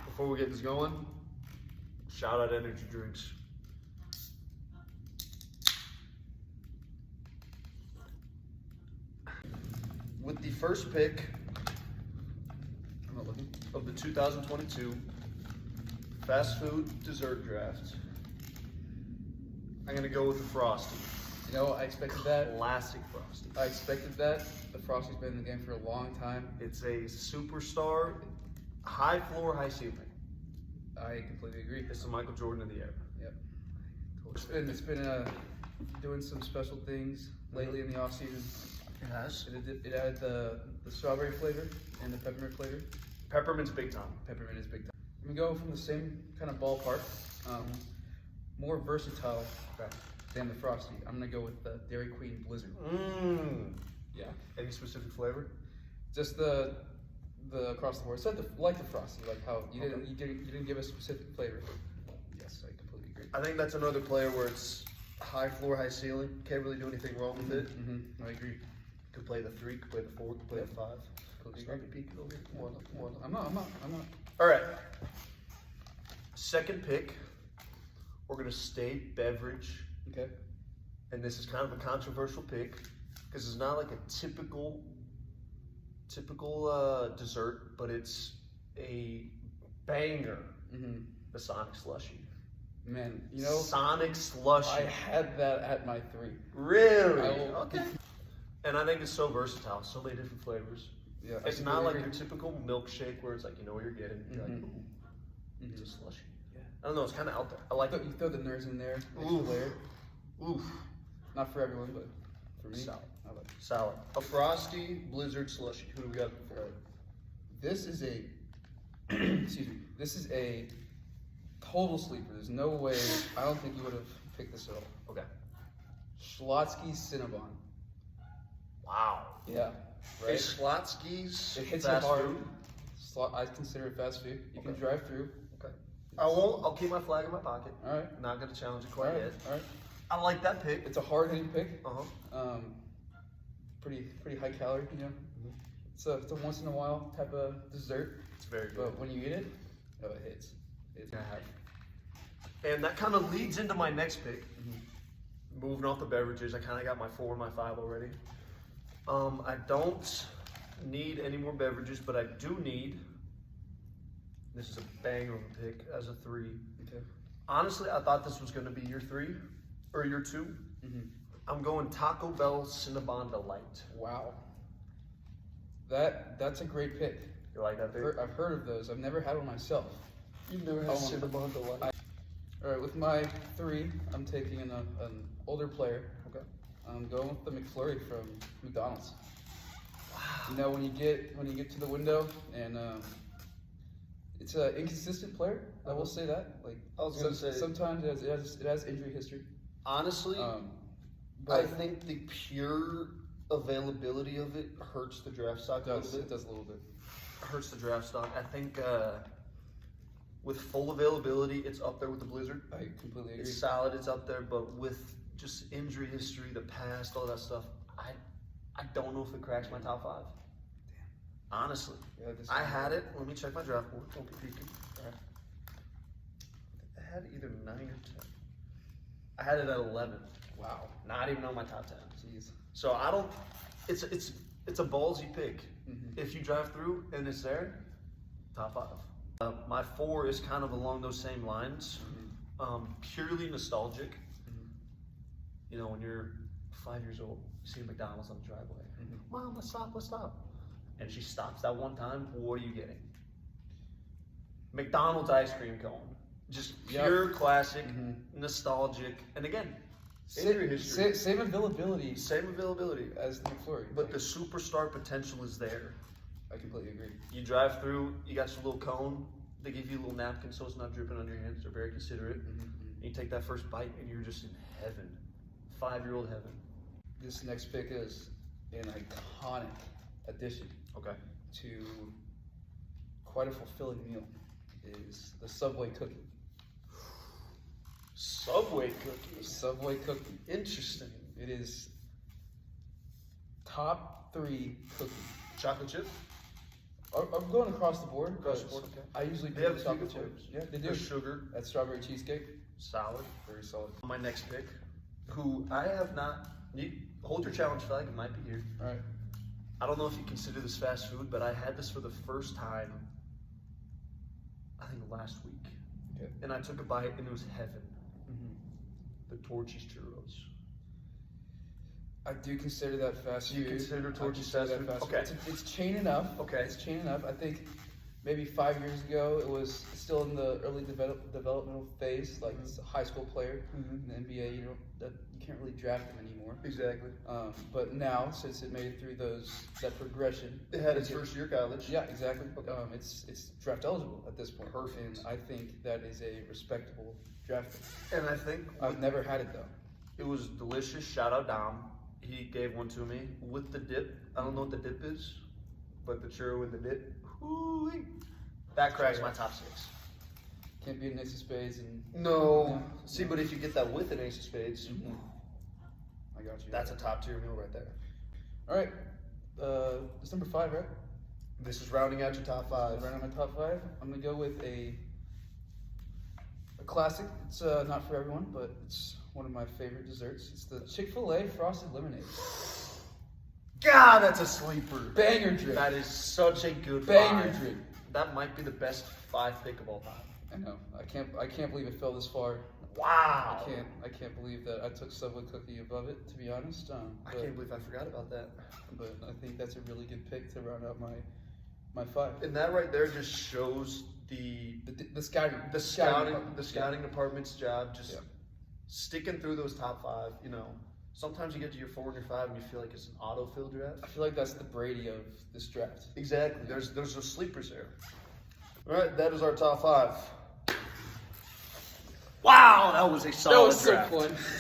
Before we get this going, shout out energy drinks. With the first pick of the 2022 fast food dessert draft, I'm gonna go with the Frosty. You know, I expected that. Classic Frosty. I expected that. The Frosty's been in the game for a long time. It's a superstar, high floor, high ceiling. I completely agree. It's the Michael Jordan of the era. Yep. It's been doing some special things lately in the off season. It has. It added the strawberry flavor and the peppermint flavor. Peppermint's big time. Peppermint is big time. I'm gonna go from the same kind of ballpark, more versatile than the Frosty. I'm gonna go with the Dairy Queen Blizzard. Yeah. Any specific flavor? Just the across the board. So like the Frosty, like how you didn't give a specific flavor. Yes, I completely agree. I think that's another player where it's high floor, high ceiling. Can't really do anything wrong with it. I agree. Could play the 3, could play the 4, could play the 5. Start Start peeking over here. Come on, come on. I'm not. All right. Second pick. We're gonna stay beverage, Okay. and this is kind of a controversial pick because it's not like a typical dessert, but it's a banger. The Sonic Slushie. Man, you know, Sonic Slushie. I had that at my 3. Really? Okay. And I think it's so versatile, so many different flavors. Yeah, It's not like your typical milkshake where it's like you know what you're getting. You're like, it's a slushie. Yeah. I don't know, it's kind of out there. I like it. You throw the nerds in there, extra layer. Oof. Not for everyone, but for me, Solid. I like it. Solid. A Frosty Blizzard slushie. Who do we got for it? This is a, excuse me, this is a total sleeper. There's no way, I don't think you would have picked this at all. Okay. Schlotsky's Cinnabon. Wow. Yeah. Hey, Schlotsky's It hits fast you hard. food. I consider it fast food. You can Okay. drive through. Okay. I'll keep my flag in my pocket. All right. Not gonna challenge it All quite right. yet. All right. I like that pick. It's a hard hitting pick. Uh-huh. Pretty high calorie, you know. It's a once in a while type of dessert, It's very good. but when you eat it, oh, it hits. It's gonna have. And that kind of leads into my next pick. Moving off the beverages, I kind of got my 4 and my 5 already. I don't need any more beverages, but I do need, this is a banger of a pick as a 3. Okay. Honestly, I thought this was going to be your 3 or your 2. I'm going Taco Bell Cinnabon Delight. Wow. That's a great pick. You like that pick? I've heard of those. I've never had one myself. You've never had Cinnabon Delight? All right, with my 3, I'm taking an older player. Okay. I'm going with the McFlurry from McDonald's. Wow. You know, when you get to the window and it's an inconsistent player. I will say that. Like I was gonna say, sometimes it has injury history. Honestly, but I think the pure availability of it hurts the draft stock a little bit. It does a little bit. Hurts the draft stock. I think with full availability, it's up there with the Blizzard. I completely agree. It's solid, it's up there, but with just injury history, the past, all that stuff, I don't know if it cracks my top 5. Damn. Honestly. Yeah, I had it. Let me check my draft board. Don't be peeking. All right. I had either 9 or 10. I had it at 11. Wow. Not even on my top 10. Jeez. So I don't. It's a ballsy pick. If you drive through and it's there, top 5. My 4 is kind of along those same lines. Purely nostalgic. You know, when you're 5 years old, you see a McDonald's on the driveway. Mom, let's stop. And she stops that one time. What are you getting? McDonald's ice cream cone. Just pure classic, nostalgic, and again, injury history. Same availability. Same availability as the McFlurry. But the superstar potential is there. I completely agree. You drive through, you got your little cone. They give you a little napkin so it's not dripping on your hands. They're very considerate. And you take that first bite and you're just in heaven. 5-year-old heaven. This next pick is an iconic addition. Okay. To quite a fulfilling meal is the Subway cookie. Subway cookie. Subway cookie. Interesting. It is top 3 cookie. Chocolate chip? I'm going across the board. Across the but board, okay. I usually They pick have a few chocolate good chip. flavors. Yeah, they do. There's sugar, That strawberry cheesecake, solid. very solid. My next pick, who I have not. You hold your challenge flag. It might be here. All right. I don't know if you consider this fast food, but I had this for the first time. I think last week, Okay. and I took a bite, and it was heaven. Mm-hmm. The Torchy's churros. I do consider that fast food. You consider I Torchy's consider fast that food? Okay. It's chain enough. Okay. It's chain enough. I think maybe 5 years ago it was still in the early developmental phase, like it's a high school player in the NBA. You can't really draft them anymore. Exactly. But now, since it made it through that progression, It had its first year college. yeah, exactly. It's draft eligible at this point. Perfect. And I think that is a respectable draft pick. And I think I've never had it though. it was delicious. Shout out Dom. He gave one to me with the dip. I don't know what the dip is, but the churro with the dip. Whoo-wee. That cracks my top 6. Can't be an ace of spades and No. See, but if you get that with an ace of spades, I got you. that's a top tier meal right there. All right. It's number 5, right? This is rounding out your top 5. Right on my top 5. I'm gonna go with a classic. It's not for everyone, but it's one of my favorite desserts. It's the Chick-fil-A frosted lemonade. God, that's a sleeper. Banger drink. That is such a good Banger 5. drink. That might be the best 5 pick of all time. I know. I can't believe it fell this far. Wow. I can't believe that I took Subway cookie above it, to be honest. I can't believe I forgot about that. But I think that's a really good pick to round out my 5. And that right there just shows the scouting department's job, just sticking through those top 5. You know, sometimes you get to your 4 and your 5 and you feel like it's an autofill draft. I feel like that's the Brady of this draft. Exactly. There's those sleepers there. All right, that is our top 5. Wow, that was a solid draft. That was so fun.